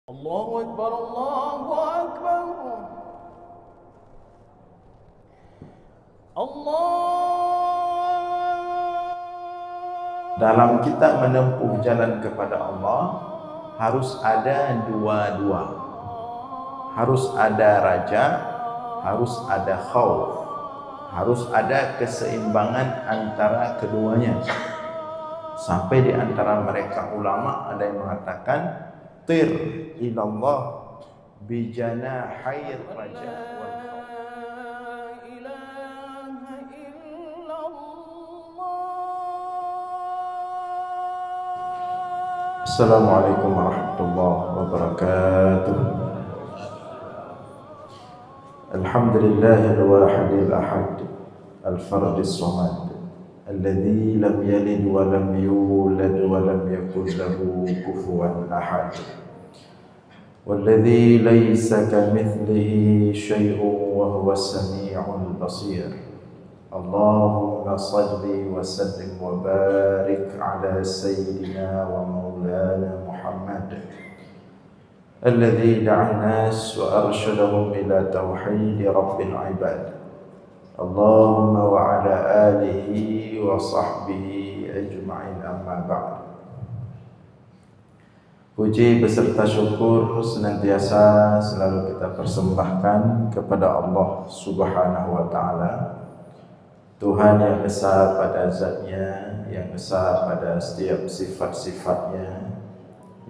Allahu Akbar, Allahu Akbar. Dalam kita menempuh jalan kepada Allah harus ada dua-dua. Harus ada raja, harus ada khauf. Harus ada keseimbangan antara keduanya. Sampai di antara mereka ulama ada yang mengatakan tir ilallah bijanahair raja wal khauf. Assalamualaikum warahmatullahi wabarakatuh. Alhamdulillahil wahidil ahad al-fardis samad alladzi lam yalid wa lam yulad wa lam yakul lahu kufuwan ahad. Walladzi laysa kamitslihi syai'un wa huwas samii'ul basir. Allahumma salli wa sallim wa barik ala sayyidina wa maulana Muhammad alladzi da'a an-nas wa arsyadahum ila tauhid rabbil ibad. Allahumma wa ala alihi wa sahbihi ajma'in, amma ba'd. Puji beserta syukur senantiasa selalu kita persembahkan kepada Allah Subhanahu wa ta'ala, Tuhan yang esa pada zatnya, yang esa pada setiap sifat-sifatnya,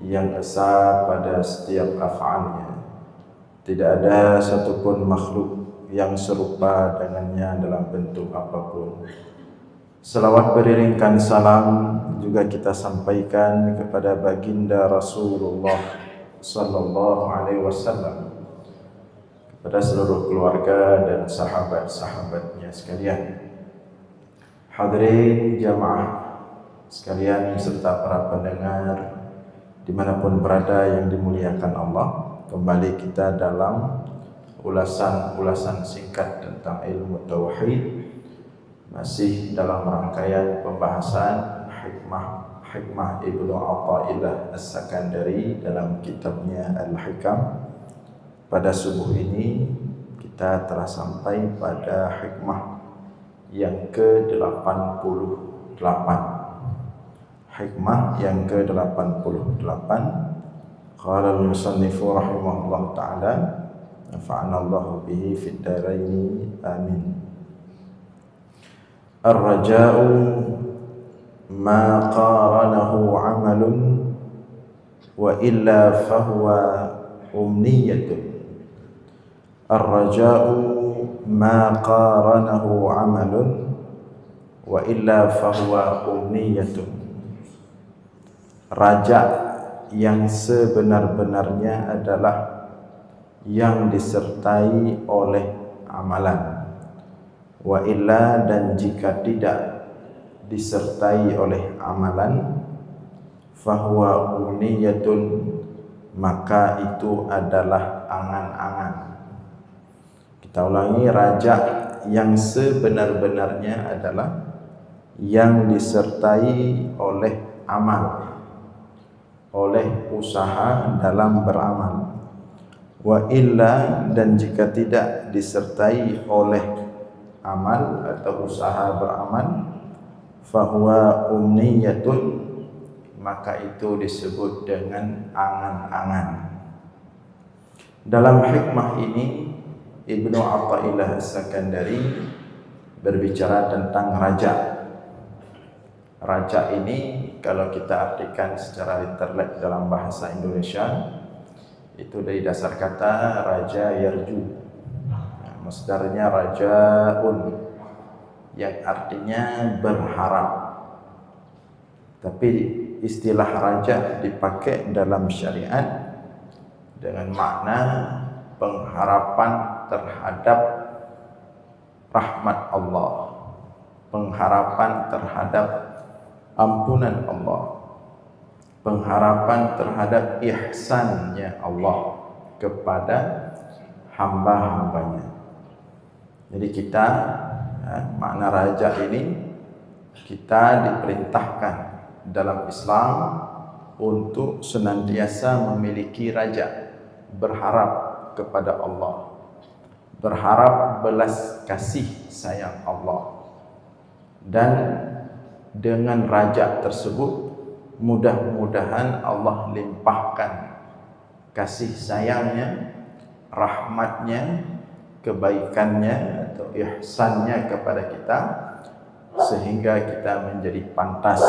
yang esa pada setiap af'alnya. Tidak ada satupun makhluk yang serupa dengannya dalam bentuk apapun. Selawat beriringkan salam juga kita sampaikan kepada baginda Rasulullah sallallahu alaihi wasallam, kepada seluruh keluarga dan sahabat-sahabatnya sekalian. Hadirin jamaah sekalian serta para pendengar dimanapun berada yang dimuliakan Allah, kembali kita dalam ulasan singkat tentang ilmu tauhid, masih dalam rangkaian pembahasan hikmah Ibnu Athaillah As-Sakandari dalam kitabnya Al-Hikam. Pada subuh ini kita telah sampai pada hikmah yang ke-88. Hikmah yang ke-88. Qala al-musannifu rahimahullah ta'ala, nafa'anallahu bihi fid dharaini amin. Ar-raja'u ma qaranahu 'amalun wa illa fahuwa umniyatun. Ar-raja'u ma qaranahu 'amalun wa illa fahuwa umniyatun. Raja yang sebenar-benarnya adalah yang disertai oleh amalan, wa illa, dan jika tidak disertai oleh amalan, fahuwa umniyatun, maka itu adalah angan-angan. Kita ulangi, raja yang sebenar-benarnya adalah yang disertai oleh amal, oleh usaha dalam beramal. Wa illa, dan jika tidak disertai oleh amal atau usaha beramal, fahuwa umniyatun, maka itu disebut dengan angan-angan. Dalam hikmah ini Ibnu Athaillah As-Sakandari berbicara tentang raja. Raja ini kalau kita artikan secara literal dalam bahasa Indonesia, itu dari dasar kata raja yarju. Masdarnya rajaun, yang artinya berharap. Tapi istilah raja dipakai dalam syariat dengan makna pengharapan terhadap rahmat Allah, pengharapan terhadap ampunan Allah, pengharapan terhadap ihsannya Allah kepada hamba-hambanya. Jadi kita, makna raja ini, kita diperintahkan dalam Islam untuk senantiasa memiliki raja, berharap kepada Allah, berharap belas kasih sayang Allah, dan dengan raja tersebut mudah-mudahan Allah limpahkan kasih sayangnya, rahmatnya, kebaikannya atau ihsannya kepada kita, sehingga kita menjadi pantas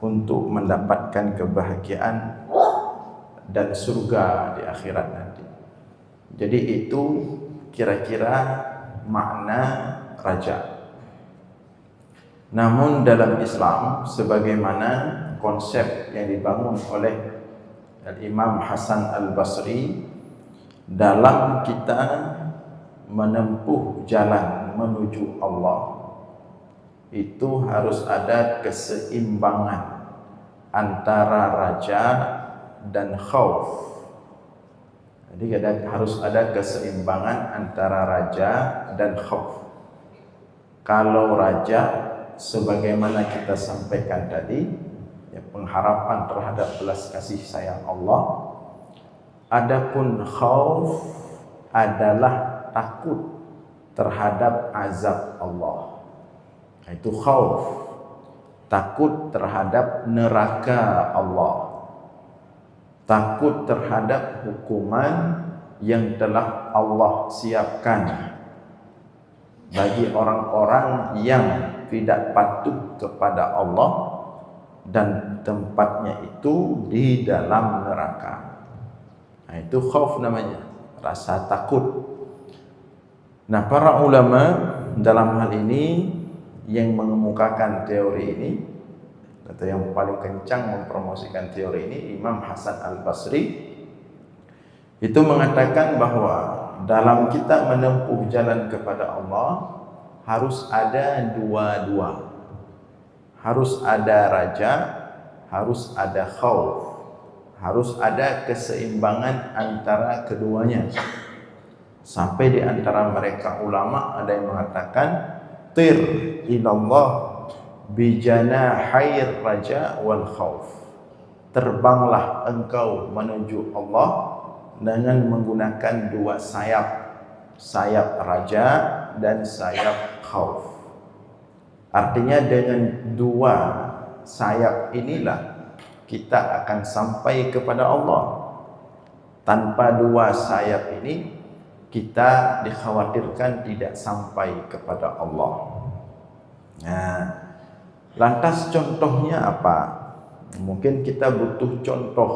untuk mendapatkan kebahagiaan dan surga di akhirat nanti. Jadi itu kira-kira makna raja. Namun dalam Islam, sebagaimana konsep yang dibangun oleh Imam Hasan Al-Basri, dalam kita menempuh jalan menuju Allah, itu harus ada keseimbangan antara raja dan khauf. Jadi harus ada keseimbangan antara raja dan khauf. Kalau raja, sebagaimana kita sampaikan tadi, ya, pengharapan terhadap belas kasih sayang Allah. Adapun khauf adalah takut terhadap azab Allah. Itu khauf, takut terhadap neraka Allah, takut terhadap hukuman yang telah Allah siapkan bagi orang-orang yang tidak patuh kepada Allah dan tempatnya itu di dalam neraka. Nah, itu khauf namanya, rasa takut. Nah, para ulama dalam hal ini yang mengemukakan teori ini, atau yang paling kencang mempromosikan teori ini, Imam Hasan Al-Basri, itu mengatakan bahwa dalam kita menempuh jalan kepada Allah harus ada dua-dua. Harus ada raja, harus ada khauf, harus ada keseimbangan antara keduanya. Sampai di antara mereka ulama ada yang mengatakan, tir ilallah bijanahair raja wal khauf. Terbanglah engkau menuju Allah dengan menggunakan dua sayap, sayap raja dan sayap khauf. Artinya dengan dua sayap inilah kita akan sampai kepada Allah. Tanpa dua sayap ini kita dikhawatirkan tidak sampai kepada Allah. Nah, lantas contohnya apa? Mungkin kita butuh contoh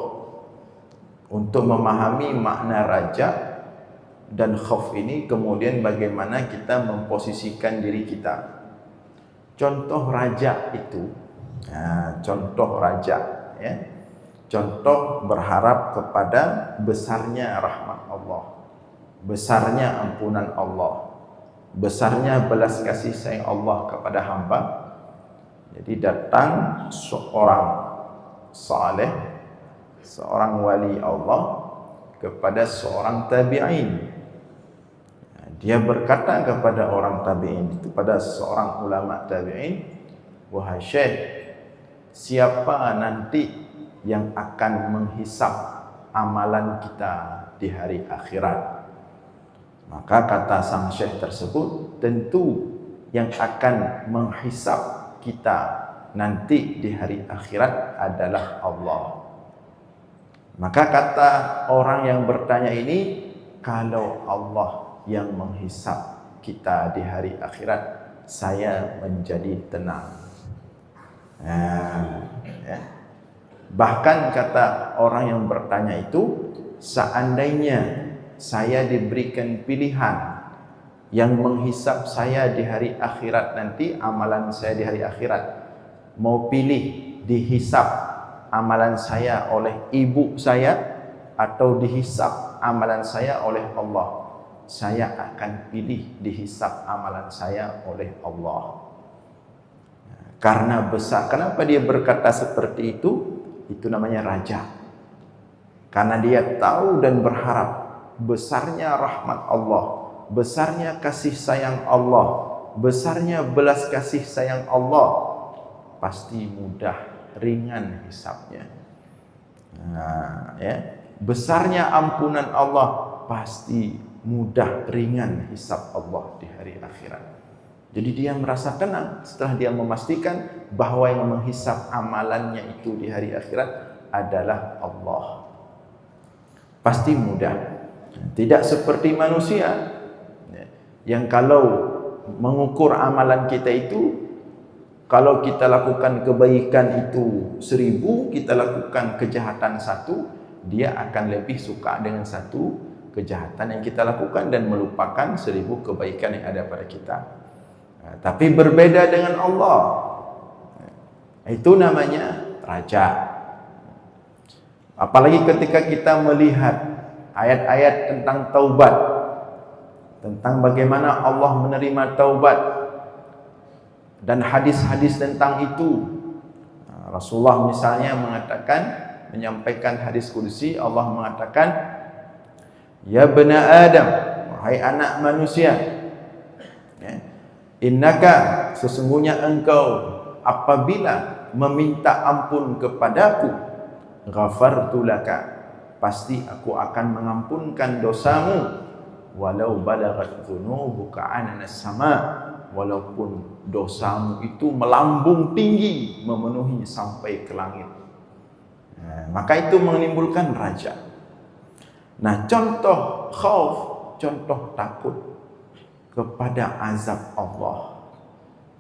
untuk memahami makna raja dan khauf ini, kemudian bagaimana kita memposisikan diri kita. Contoh raja itu, contoh raja, ya, contoh berharap kepada besarnya rahmat Allah, besarnya ampunan Allah, besarnya belas kasih sayang Allah kepada hamba. Jadi datang seorang saleh, seorang wali Allah kepada seorang tabi'in. Dia berkata kepada orang tabi'in, kepada seorang ulama tabi'in, wahai syekh, siapa nanti yang akan menghisap amalan kita di hari akhirat? Maka kata sang syekh tersebut, tentu yang akan menghisap kita nanti di hari akhirat adalah Allah. Maka kata orang yang bertanya ini, kalau Allah yang menghisap kita di hari akhirat, saya menjadi tenang. Ya. Bahkan kata orang yang bertanya itu, seandainya saya diberikan pilihan yang menghisap saya di hari akhirat nanti, amalan saya di hari akhirat, mau pilih dihisap amalan saya oleh ibu saya atau dihisap amalan saya oleh Allah, saya akan pilih dihisap amalan saya oleh Allah. Karena besar. Kenapa dia berkata seperti itu? Itu namanya raja. Karena dia tahu dan berharap besarnya rahmat Allah, besarnya kasih sayang Allah, besarnya belas kasih sayang Allah, pasti mudah, ringan hisapnya. Besarnya ampunan Allah, pasti mudah ringan hisab Allah di hari akhirat. Jadi dia merasa tenang setelah dia memastikan bahwa yang menghisab amalannya itu di hari akhirat adalah Allah. Pasti mudah. Tidak seperti manusia yang kalau mengukur amalan kita itu, kalau kita lakukan kebaikan itu 1000, kita lakukan kejahatan 1, dia akan lebih suka dengan 1 kejahatan yang kita lakukan dan melupakan 1000 kebaikan yang ada pada kita. Tapi berbeda dengan Allah. Itu namanya raja. Apalagi ketika kita melihat ayat-ayat tentang taubat, tentang bagaimana Allah menerima taubat, dan hadis-hadis tentang itu. Rasulullah misalnya menyampaikan hadis qudsi. Allah mengatakan, ya bani Adam, wahai anak manusia, innaka, sesungguhnya engkau apabila meminta ampun kepadaku, ghafartu laka, pasti aku akan mengampunkan dosamu, walau balaghat dzunubuka ananas sama, walaupun dosamu itu melambung tinggi, memenuhi sampai ke langit. Maka itu menimbulkan raja. Nah, contoh khauf, contoh takut kepada azab Allah,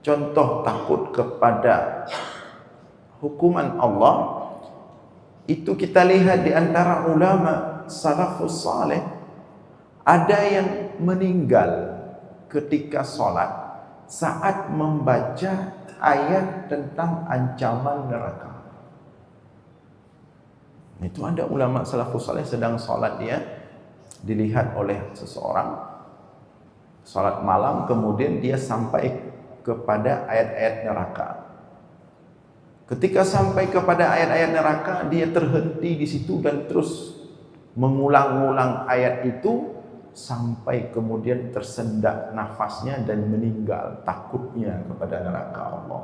contoh takut kepada hukuman Allah, itu kita lihat di antara ulama salafus saleh, ada yang meninggal ketika sholat saat membaca ayat tentang ancaman neraka. Itu ada ulama salafus saleh sedang sholat, dia dilihat oleh seseorang sholat malam, kemudian dia sampai kepada ayat-ayat neraka. Ketika sampai kepada ayat-ayat neraka, dia terhenti di situ dan terus mengulang-ulang ayat itu sampai kemudian tersendak nafasnya dan meninggal takutnya kepada neraka Allah.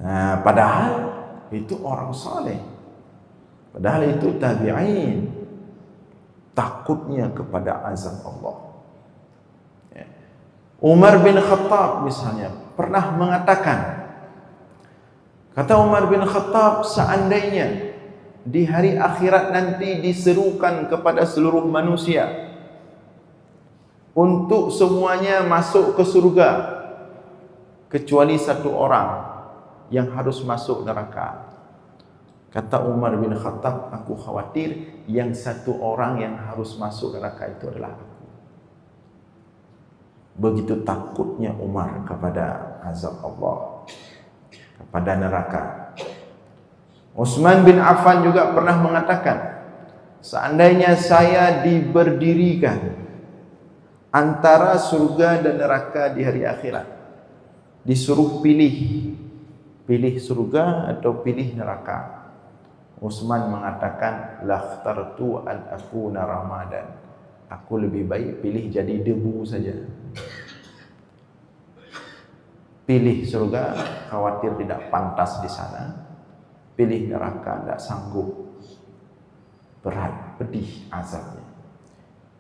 Nah, padahal itu orang saleh, padahal itu tabi'in, takutnya kepada azab Allah. Umar bin Khattab misalnya pernah mengatakan, kata Umar bin Khattab, seandainya di hari akhirat nanti diserukan kepada seluruh manusia untuk semuanya masuk ke surga kecuali 1 orang yang harus masuk neraka. Kata Umar bin Khattab, aku khawatir yang 1 orang yang harus masuk neraka itu adalah aku. Begitu takutnya Umar kepada azab Allah, kepada neraka. Utsman bin Affan juga pernah mengatakan, seandainya saya diberdirikan antara surga dan neraka di hari akhirat, disuruh pilih surga atau pilih neraka, Utsman mengatakan, lakhtartu an akuna ramadan, aku lebih baik pilih jadi debu saja. Pilih surga, khawatir tidak pantas di sana. Pilih neraka, tidak sanggup, berat, pedih azabnya.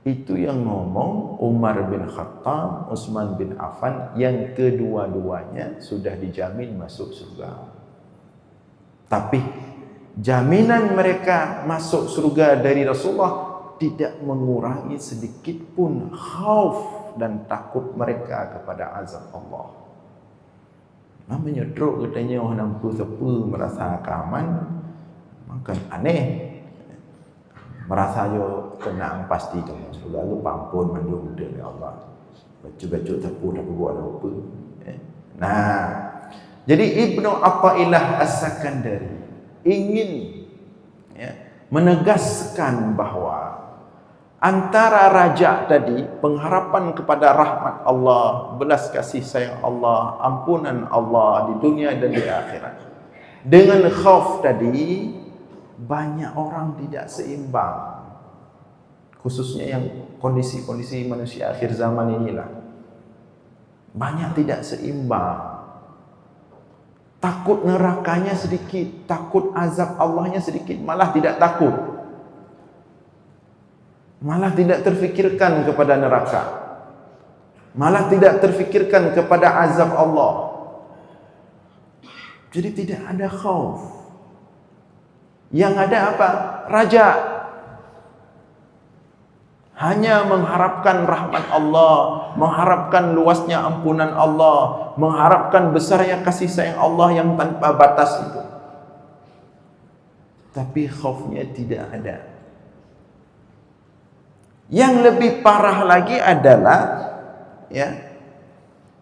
Itu yang ngomong Umar bin Khattab, Utsman bin Affan, yang kedua-duanya sudah dijamin masuk surga. Tapi jaminan mereka masuk surga dari Rasulullah tidak mengurangi sedikit pun khauf dan takut mereka kepada azab Allah. Namanya drog, katanya orang nampu sepu merasa keaman, makan aneh, merasa yo tenang pasti tu. Lalu pampun mandu muda ya Allah. Baca-baca sepu tak buat apa. Nah, jadi Ibnu Athaillah As-Sakandari ingin menegaskan bahwa antara raja tadi, pengharapan kepada rahmat Allah, belas kasih sayang Allah, ampunan Allah di dunia dan di akhirat, dengan khauf tadi, banyak orang tidak seimbang. Khususnya yang kondisi-kondisi manusia akhir zaman inilah, banyak tidak seimbang. Takut nerakanya sedikit, takut azab Allahnya sedikit, malah tidak takut. Malah tidak terfikirkan kepada neraka. Malah tidak terfikirkan kepada azab Allah. Jadi tidak ada khauf. Yang ada apa? Raja. Hanya mengharapkan rahmat Allah, mengharapkan luasnya ampunan Allah, mengharapkan besarnya kasih sayang Allah yang tanpa batas itu. Tapi khaufnya tidak ada. Yang lebih parah lagi adalah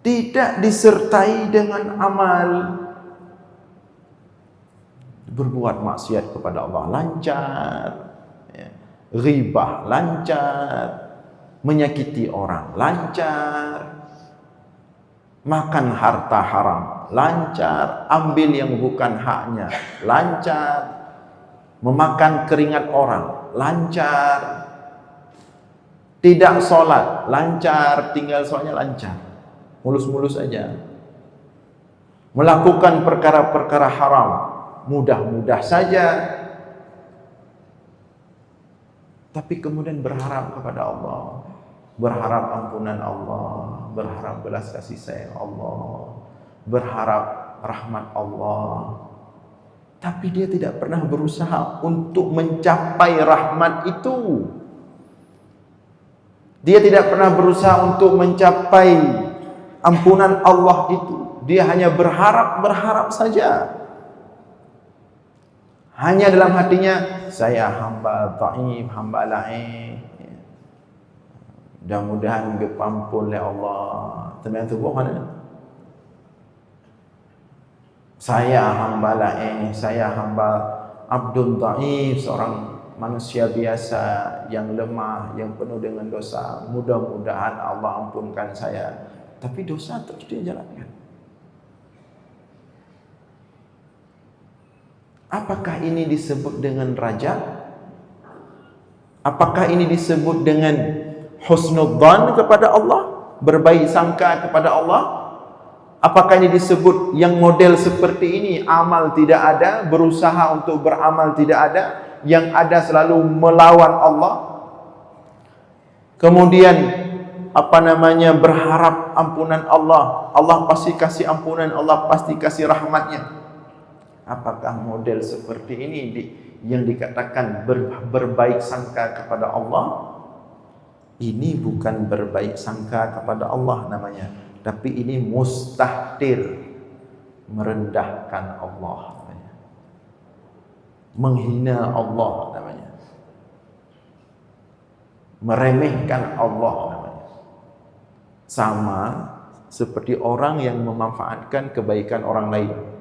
tidak disertai dengan amal. Berbuat maksiat kepada Allah lancar, ghibah lancar, menyakiti orang lancar, makan harta haram lancar, ambil yang bukan haknya lancar, memakan keringat orang lancar, tidak sholat lancar, tinggal sholatnya lancar, mulus-mulus aja, melakukan perkara-perkara haram mudah-mudah saja. Tapi kemudian berharap kepada Allah, berharap ampunan Allah, berharap belas kasih sayang Allah, berharap rahmat Allah. Tapi dia tidak pernah berusaha untuk mencapai rahmat itu. Dia tidak pernah berusaha untuk mencapai ampunan Allah itu. Dia hanya berharap saja. Hanya dalam hatinya, saya hamba dhaif, hamba lain. Mudah-mudahan diampun oleh Allah. Ternyata mana? Saya hamba lain, saya hamba abdun dhaif, seorang manusia biasa yang lemah, yang penuh dengan dosa. Mudah-mudahan Allah ampunkan saya. Tapi dosa terus dia jalankan. Apakah ini disebut dengan raja? Apakah ini disebut dengan husnudzan kepada Allah? Berbaik sangka kepada Allah? Apakah ini disebut yang model seperti ini? Amal tidak ada, berusaha untuk beramal tidak ada, yang ada selalu melawan Allah. Kemudian berharap ampunan Allah. Allah pasti kasih ampunan, Allah pasti kasih rahmatnya. Apakah model seperti ini yang dikatakan berbaik sangka kepada Allah? Ini bukan berbaik sangka kepada Allah namanya, tapi ini mustahtir, merendahkan Allah namanya, menghina Allah namanya, meremehkan Allah namanya. Sama seperti orang yang memanfaatkan kebaikan orang lain.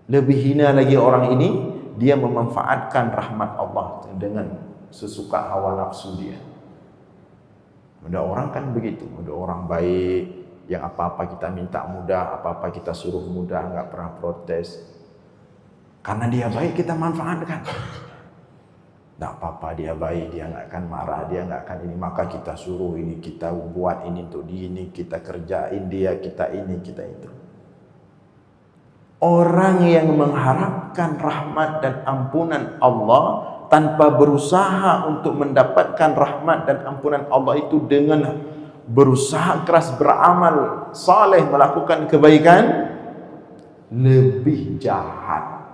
Lebih hina lagi orang ini, dia memanfaatkan rahmat Allah dengan sesuka hawa nafsu dia. Ada orang kan begitu, ada orang baik yang apa-apa kita minta mudah, apa-apa kita suruh mudah, nggak pernah protes. Karena dia baik kita manfaatkan. Nggak apa-apa dia baik, dia nggak akan marah, dia nggak akan ini, maka kita suruh ini, kita buat ini untuk dia, ini kita kerjain dia, kita ini, kita itu. Orang yang mengharapkan rahmat dan ampunan Allah tanpa berusaha untuk mendapatkan rahmat dan ampunan Allah itu dengan berusaha keras beramal saleh, melakukan kebaikan, lebih jahat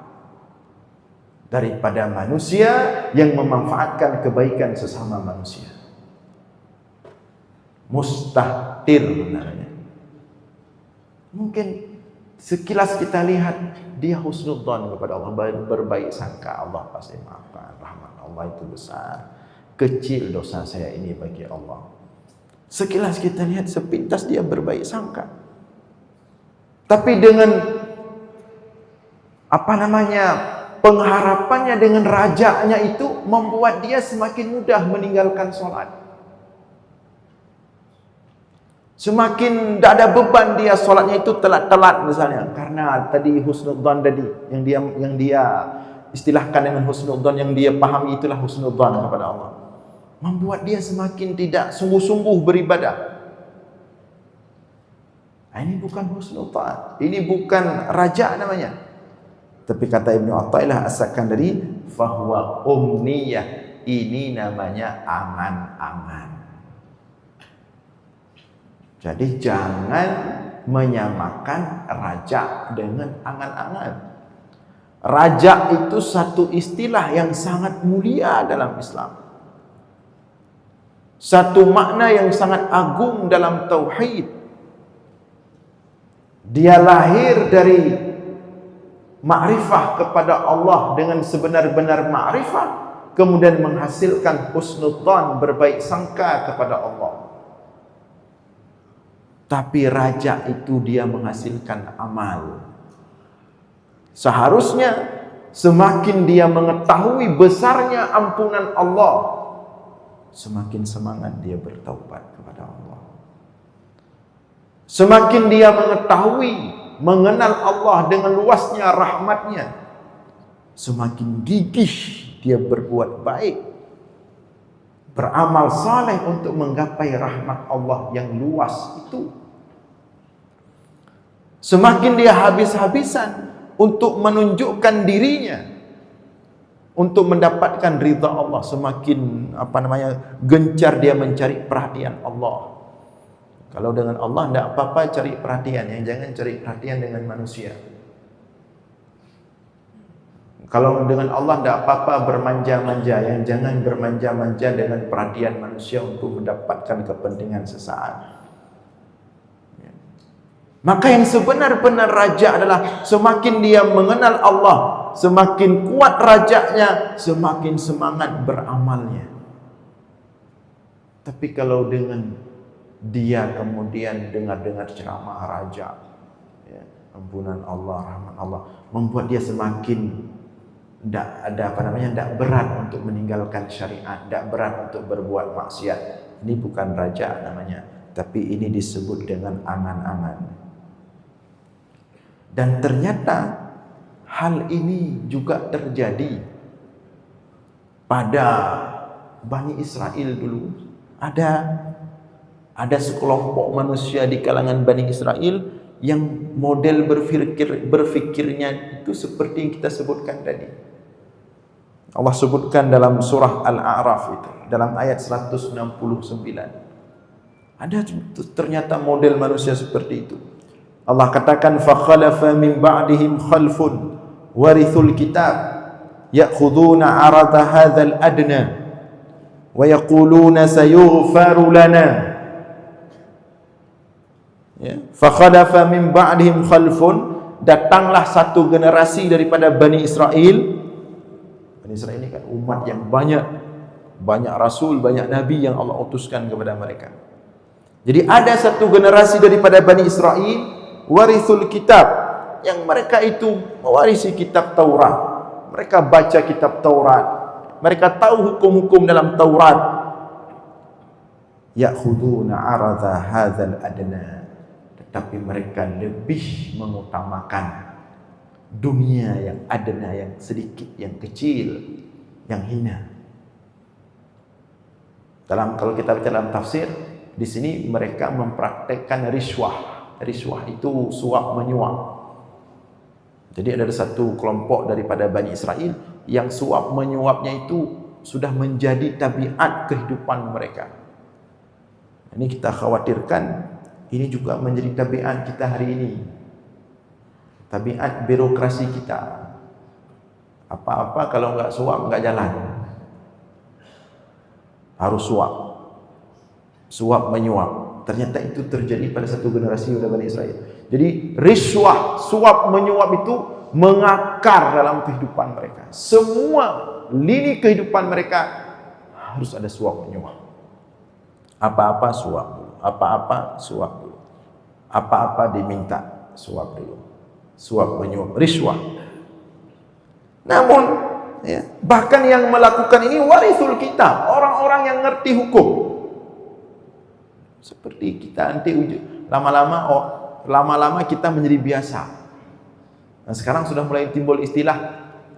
daripada manusia yang memanfaatkan kebaikan sesama manusia. Mustahtir namanya. Mungkin sekilas kita lihat dia husnudzan kepada Allah, berbaik sangka, Allah pasti maafkan, rahmat Allah itu besar, kecil dosa saya ini bagi Allah. Sekilas kita lihat sepintas dia berbaik sangka, tapi dengan pengharapannya dengan rajanya itu membuat dia semakin mudah meninggalkan sholat. Semakin tidak ada beban dia sholatnya itu telat-telat misalnya, karena tadi husnudzan tadi yang dia istilahkan dengan husnudzan, yang dia pahami itulah husnudzan kepada Allah, membuat dia semakin tidak sungguh-sungguh beribadah. Ini bukan husnul ta'at, ini bukan raja namanya. Tapi kata Ibnu Athaillah As-Sakandari, fahuwa umniyah, ini namanya angan-angan. Jadi jangan menyamakan raja dengan angan-angan. Raja itu satu istilah yang sangat mulia dalam Islam. Satu makna yang sangat agung dalam tauhid. Dia lahir dari ma'rifah kepada Allah dengan sebenar-benar ma'rifah, kemudian menghasilkan husnudzan, berbaik sangka kepada Allah. Tapi raja itu dia menghasilkan amal. Seharusnya semakin dia mengetahui besarnya ampunan Allah, semakin semangat dia bertaubat kepada Allah. Semakin dia mengetahui, mengenal Allah dengan luasnya rahmatnya, semakin gigih dia berbuat baik, beramal saleh untuk menggapai rahmat Allah yang luas itu. Semakin dia habis-habisan untuk menunjukkan dirinya untuk mendapatkan ridha Allah, semakin gencar dia mencari perhatian Allah. Kalau dengan Allah tidak apa-apa cari perhatian, yang jangan cari perhatian dengan manusia. Kalau dengan Allah tidak apa-apa bermanja-manja, yang jangan bermanja-manja dengan perhatian manusia untuk mendapatkan kepentingan sesaat. Maka yang sebenar-benar raja adalah semakin dia mengenal Allah, semakin kuat rajanya, semakin semangat beramalnya. Tapi kalau dengan dia kemudian dengar-dengar ceramah raja, ya, ampunan Allah, rahmat Allah, membuat dia semakin tidak berat untuk meninggalkan syariat, tidak berat untuk berbuat maksiat. Ini bukan raja namanya, tapi ini disebut dengan angan-angan. Dan ternyata hal ini juga terjadi pada Bani Israel dulu. Ada sekelompok manusia di kalangan Bani Israel yang model berfikirnya itu seperti yang kita sebutkan tadi. Allah sebutkan dalam surah Al-A'raf itu, dalam ayat 169. Ada ternyata model manusia seperti itu. Allah katakan, فَخَلَفَ مِنْ بَعْدِهِمْ خَلْفٌ وَرِثُوا الْكِتَابَ يَأْخُذُونَ عَرَضَ هَذَا الْأَدْنَى وَيَقُولُونَ سَيُغْفَرُ لَنَا. فَخَلَفَ مِنْ بَعْدِهِمْ خَلْفٌ, datanglah satu generasi daripada Bani Israel. Bani Israel ini kan umat yang banyak rasul, banyak nabi yang Allah utuskan kepada mereka. Jadi ada satu generasi daripada Bani Israel, warithul kitab, yang mereka itu mewarisi kitab Taurat. Mereka baca kitab Taurat, mereka tahu hukum-hukum dalam Taurat. Ya'khuduna 'aradha hadzal adna, tetapi mereka lebih mengutamakan dunia yang adna, yang sedikit, yang kecil, yang hina. Kalau kita baca dalam tafsir, di sini mereka mempraktekkan riswah. Riswah itu suap menyuap. Jadi ada satu kelompok daripada Bani Israel yang suap menyuapnya itu sudah menjadi tabiat kehidupan mereka. Ini kita khawatirkan ini juga menjadi tabiat kita hari ini. Tabiat birokrasi kita. Apa-apa kalau enggak suap enggak jalan. Harus suap. Suap menyuap. Ternyata itu terjadi pada satu generasi Bani Israel. Jadi riswah, suap menyuap itu mengakar dalam kehidupan mereka. Semua lini kehidupan mereka harus ada suap menyuap. Apa-apa suap dulu. Apa-apa suap dulu. Apa-apa diminta suap dulu. Suap menyuap, riswah. Namun bahkan yang melakukan ini warithul kitab, orang-orang yang ngerti hukum. Seperti kita nanti lama-lama kita menjadi biasa. Nah, sekarang sudah mulai timbul istilah,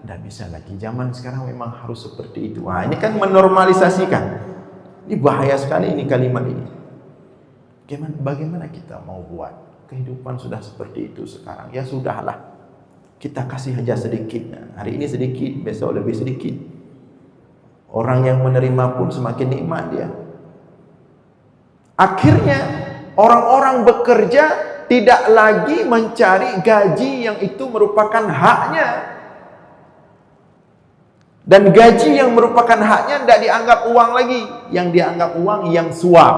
tidak bisa lagi, zaman sekarang memang harus seperti itu. Nah, ini kan menormalisasikan. Ini bahaya sekali ini kalimat ini. Bagaimana kita mau buat? kehidupan sudah seperti itu sekarang. Ya sudahlah, kita kasih aja sedikit. Hari ini sedikit, besok lebih sedikit. Orang yang menerima pun semakin nikmat dia. Akhirnya orang-orang bekerja tidak lagi mencari gaji yang itu merupakan haknya. Dan gaji yang merupakan haknya tidak dianggap uang lagi. Yang dianggap uang yang suap.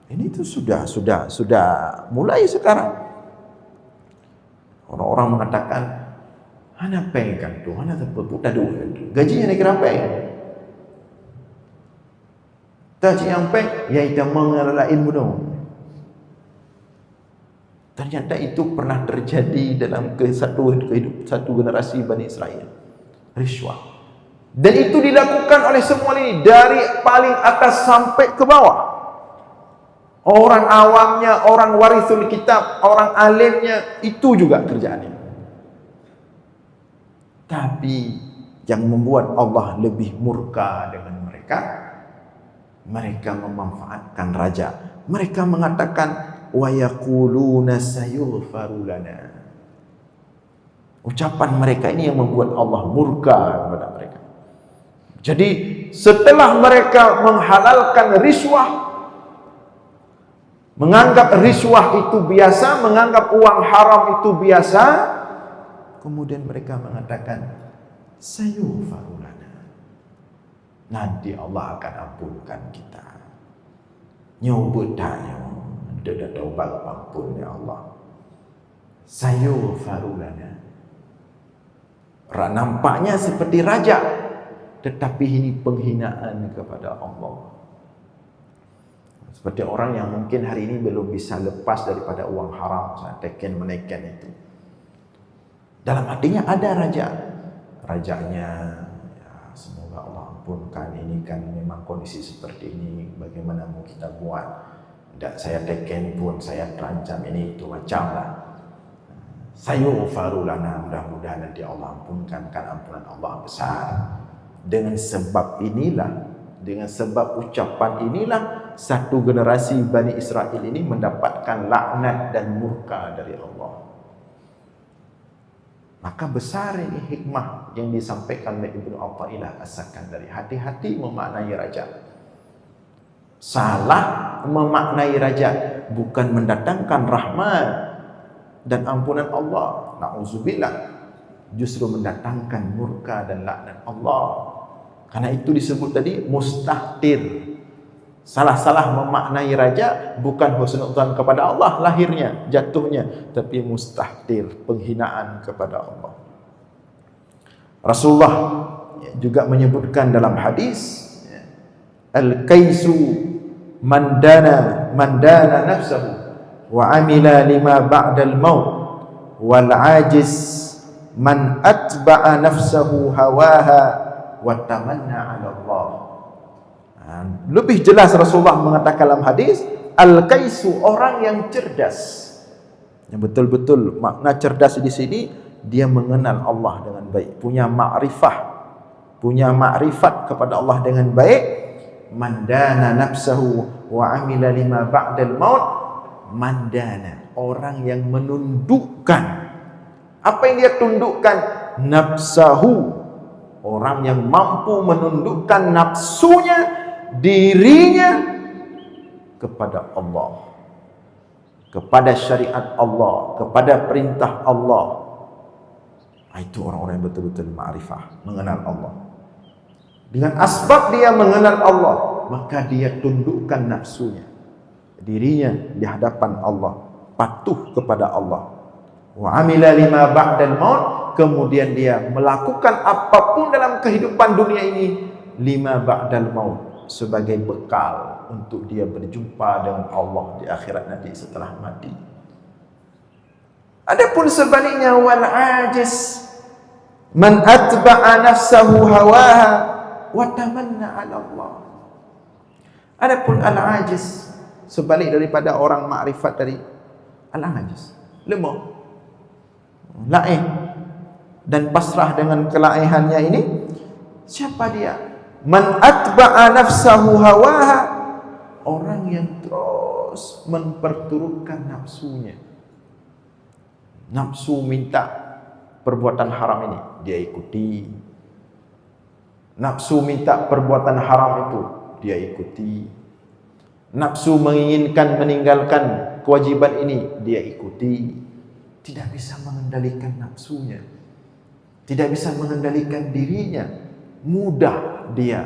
Ini tuh sudah mulai sekarang. Orang-orang mengatakan, "Hana peng kan tu, hana terputus dulu. Gajinya naik berapa?" Gaji yang peng, ya itu mengelolain mudah. Ternyata itu pernah terjadi dalam satu generasi Bani Israel. Riswah. Dan itu dilakukan oleh semua ini dari paling atas sampai ke bawah. Orang awamnya, orang warisul kitab, orang alimnya, itu juga kerjaannya. Tapi yang membuat Allah lebih murka dengan mereka memanfaatkan raja. Mereka mengatakan wa yaquluna sayughfaru lana. Ucapan mereka ini yang membuat Allah murka kepada mereka. Jadi setelah mereka menghalalkan riswah, menganggap riswah itu biasa, menganggap uang haram itu biasa, kemudian mereka mengatakan sayughfaru lana. Nanti Allah akan ampunkan kita. Nyobot tanya, dah taubat ampun ya Allah. Sayughfaru lana. Nampaknya seperti raja, tetapi ini penghinaan kepada Allah. Seperti orang yang mungkin hari ini belum bisa lepas daripada uang haram, teken meneken itu. Dalam hatinya ada raja. Rajanya, ya semoga Allah ampunkan, ini kan memang kondisi seperti ini, bagaimana mau kita buat. Dan saya teken pun, saya terancam ini itu macam lah. Sayughfaru lana, mudah-mudahan nanti Allah ampunkan, kan ampunan Allah besar. Dengan sebab inilah, dengan sebab ucapan inilah, satu generasi Bani Israel ini mendapatkan laknat dan murka dari Allah. Maka besar ini hikmah yang disampaikan oleh Ibnu Athaillah As-Sakandari. Hati-hati memaknai raja. Salah memaknai raja, bukan mendatangkan rahmat dan ampunan Allah. Na'udzubillah. Justru mendatangkan murka dan laknat Allah. Karena itu disebut tadi mustahtir. Salah-salah memaknai raja bukan husnudzan kepada Allah lahirnya, jatuhnya, tapi mustahtir, penghinaan kepada Allah. Rasulullah juga menyebutkan dalam hadis, al-kaisu mandana nafsahu wa amila lima ba'dal maut wal ajiz man atba'a nafsahu hawaha wa tamanna 'ala Allah. Lebih jelas Rasulullah mengatakan dalam hadis, al-kaisu, orang yang cerdas. Yang betul-betul makna cerdas di sini, dia mengenal Allah dengan baik, punya ma'rifat kepada Allah dengan baik. Mandana nafsahu wa amila lima ba'dal maut. Mandana, orang yang menundukkan. Apa yang dia tundukkan? Nafsahu, orang yang mampu menundukkan nafsunya, dirinya kepada Allah, kepada syariat Allah, kepada perintah Allah. Itu orang-orang yang betul-betul ma'rifah, mengenal Allah. Dengan asbab dia mengenal Allah, maka dia tundukkan nafsunya, dirinya di hadapan Allah, patuh kepada Allah. Wa amila lima ba'dal maut, kemudian dia melakukan apapun dalam kehidupan dunia ini lima ba'dal maut, sebagai bekal untuk dia berjumpa dengan Allah di akhirat nanti setelah mati. Adapun sebaliknya, wal ajiz man atba'a nafsahu hawaha wa tamanna 'ala Allah. Adapun al-ajiz, sebalik daripada orang makrifat dari al-ajiz, lemah, laih dan pasrah dengan kelaihannya ini. Siapa dia? Man atba'a nafsahu hawaha, orang yang terus terus memperturutkan nafsunya. Nafsu minta perbuatan haram ini, dia ikuti. Nafsu minta perbuatan haram itu, dia ikuti. Nafsu menginginkan meninggalkan kewajiban ini, dia ikuti. Tidak bisa mengendalikan nafsunya, tidak bisa mengendalikan dirinya. Mudah dia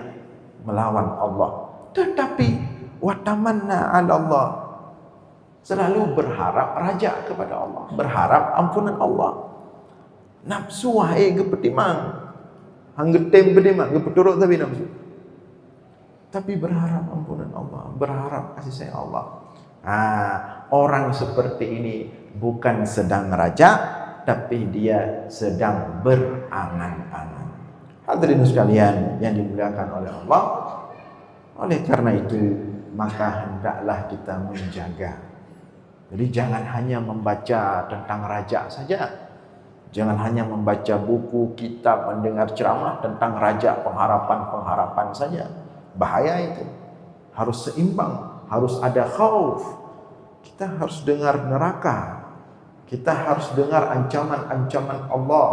melawan Allah. Tetapi watamanna 'ala Allah, selalu berharap raja kepada Allah, berharap ampunan Allah. Nafsu wahai gepetimang, hanggetem pedimang, gepeturut tapi nafsu. Tapi berharap ampunan Allah, berharap kasih sayang Allah. Orang seperti ini bukan sedang raja, tapi dia sedang berangan-angan. Hadirin sekalian yang dimuliakan oleh Allah. Oleh karena itu, maka hendaklah kita menjaga. Jadi jangan hanya membaca tentang raja saja. Jangan hanya membaca buku, kitab, mendengar ceramah tentang raja, pengharapan-pengharapan saja. Bahaya itu. Harus seimbang, harus ada khauf. Kita harus dengar neraka. Kita harus dengar ancaman-ancaman Allah.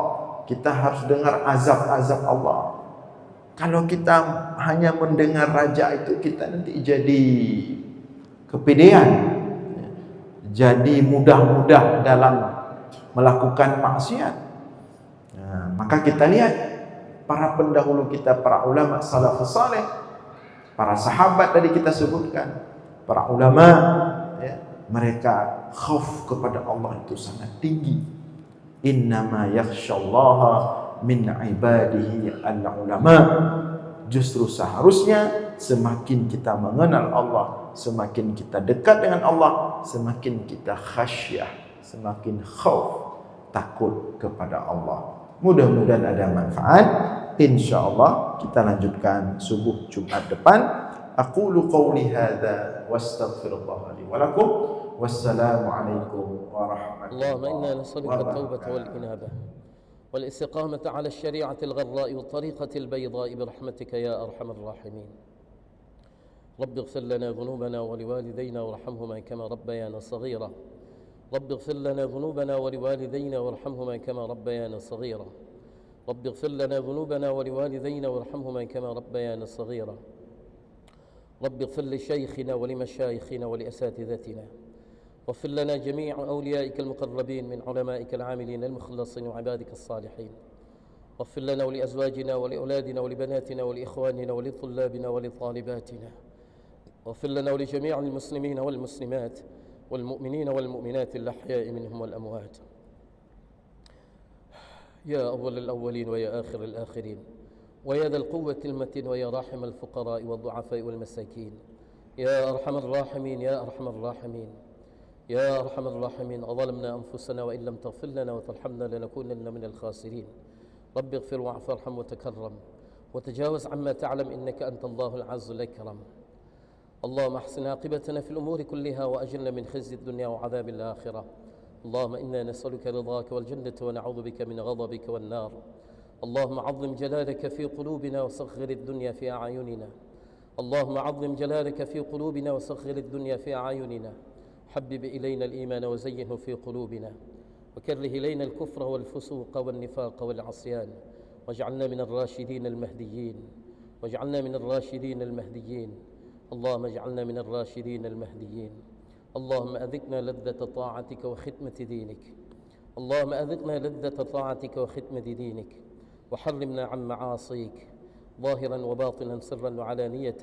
Kita harus dengar azab-azab Allah. Kalau kita hanya mendengar raja itu, kita nanti jadi kepedean, jadi mudah-mudah dalam melakukan maksiat. Maka kita lihat para pendahulu kita, para ulama salafus saleh, para sahabat tadi kita sebutkan, para ulama, mereka khauf kepada Allah itu sangat tinggi. Innama yakhsyallaha min ibadihi al-ulama. Justru seharusnya semakin kita mengenal Allah, semakin kita dekat dengan Allah, semakin kita khasyah, semakin khauf, takut kepada Allah. Mudah-mudahan ada manfaat. InsyaAllah kita lanjutkan subuh Jumat depan. Aqulu qawli hadza wastaghfirullah li wa lakum. Wassalamu alaikum warahmatullahi اللهم إنا نسألك التوبة wabarakatuh. والإنابة والاستقامة على الشريعة الغراء والطريقة البيضاء برحمتك يا أرحم الراحمين. رب اغفر لنا ذنوبنا ولوالدينا وارحمهما كما ربيانا صغيرا. رب اغفر لنا ذنوبنا ولوالدينا وارحمهما كما ربيانا صغيرا. رب اغفر لنا ذنوبنا ولوالدينا وارحمهما كما ربيانا صغيرا. رب اغفر لشيخنا ولمشايخنا ولأساتذتنا. واغفر لنا جميع أوليائك المقربين من علمائك العاملين المخلصين وعبادك الصالحين. واغفر لنا ولأزواجنا ولأولادنا ولبناتنا ولإخواننا ولطلابنا ولطالباتنا. واغفر لنا ولجميع المسلمين والمسلمات والمؤمنين والمؤمنات الأحياء منهم والأموات. يا أول الأولين ويا آخر الآخرين ويا ذا القوة المتين ويا راحم الفقراء والضعفاء والمساكين. يا أرحم الراحمين يا أرحم الراحمين يا أرحم الراحمين. أظلمنا أنفسنا وإن لم تغفر لنا وترحمنا لنكونن من الخاسرين. رب اغفر واعف وارحم وتكرم وتجاوز عما تعلم إنك أنت الله العز الأكرم. اللهم احسن عاقبتنا في الأمور كلها وأجرنا من خزي الدنيا وعذاب الآخرة. اللهم إنا نسألك رضاك والجنة ونعوذ بك من غضبك والنار. اللهم عظم جلالك في قلوبنا وصغر الدنيا في أعيننا. اللهم عظم جلالك في قلوبنا وصغر الدنيا في أعيننا. حبب إلينا الإيمان وزينه في قلوبنا وكره إلينا الكفر والفسوق والنفاق والعصيان واجعلنا من الراشدين المهديين. واجعلنا من الراشدين المهديين. اللهم اجعلنا من الراشدين المهديين. اللهم أذقنا لذة طاعتك وختمة دينك. اللهم أذقنا لذة طاعتك وختمة دينك وحرمنا عن معاصيك ظاهرا وباطنا سرا وعلانية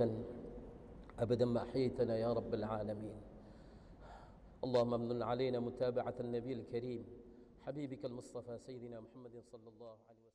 أبدا ما أحييتنا يا رب العالمين. اللهم امن علينا متابعة النبي الكريم حبيبك المصطفى سيدنا محمد صلى الله عليه وسلم.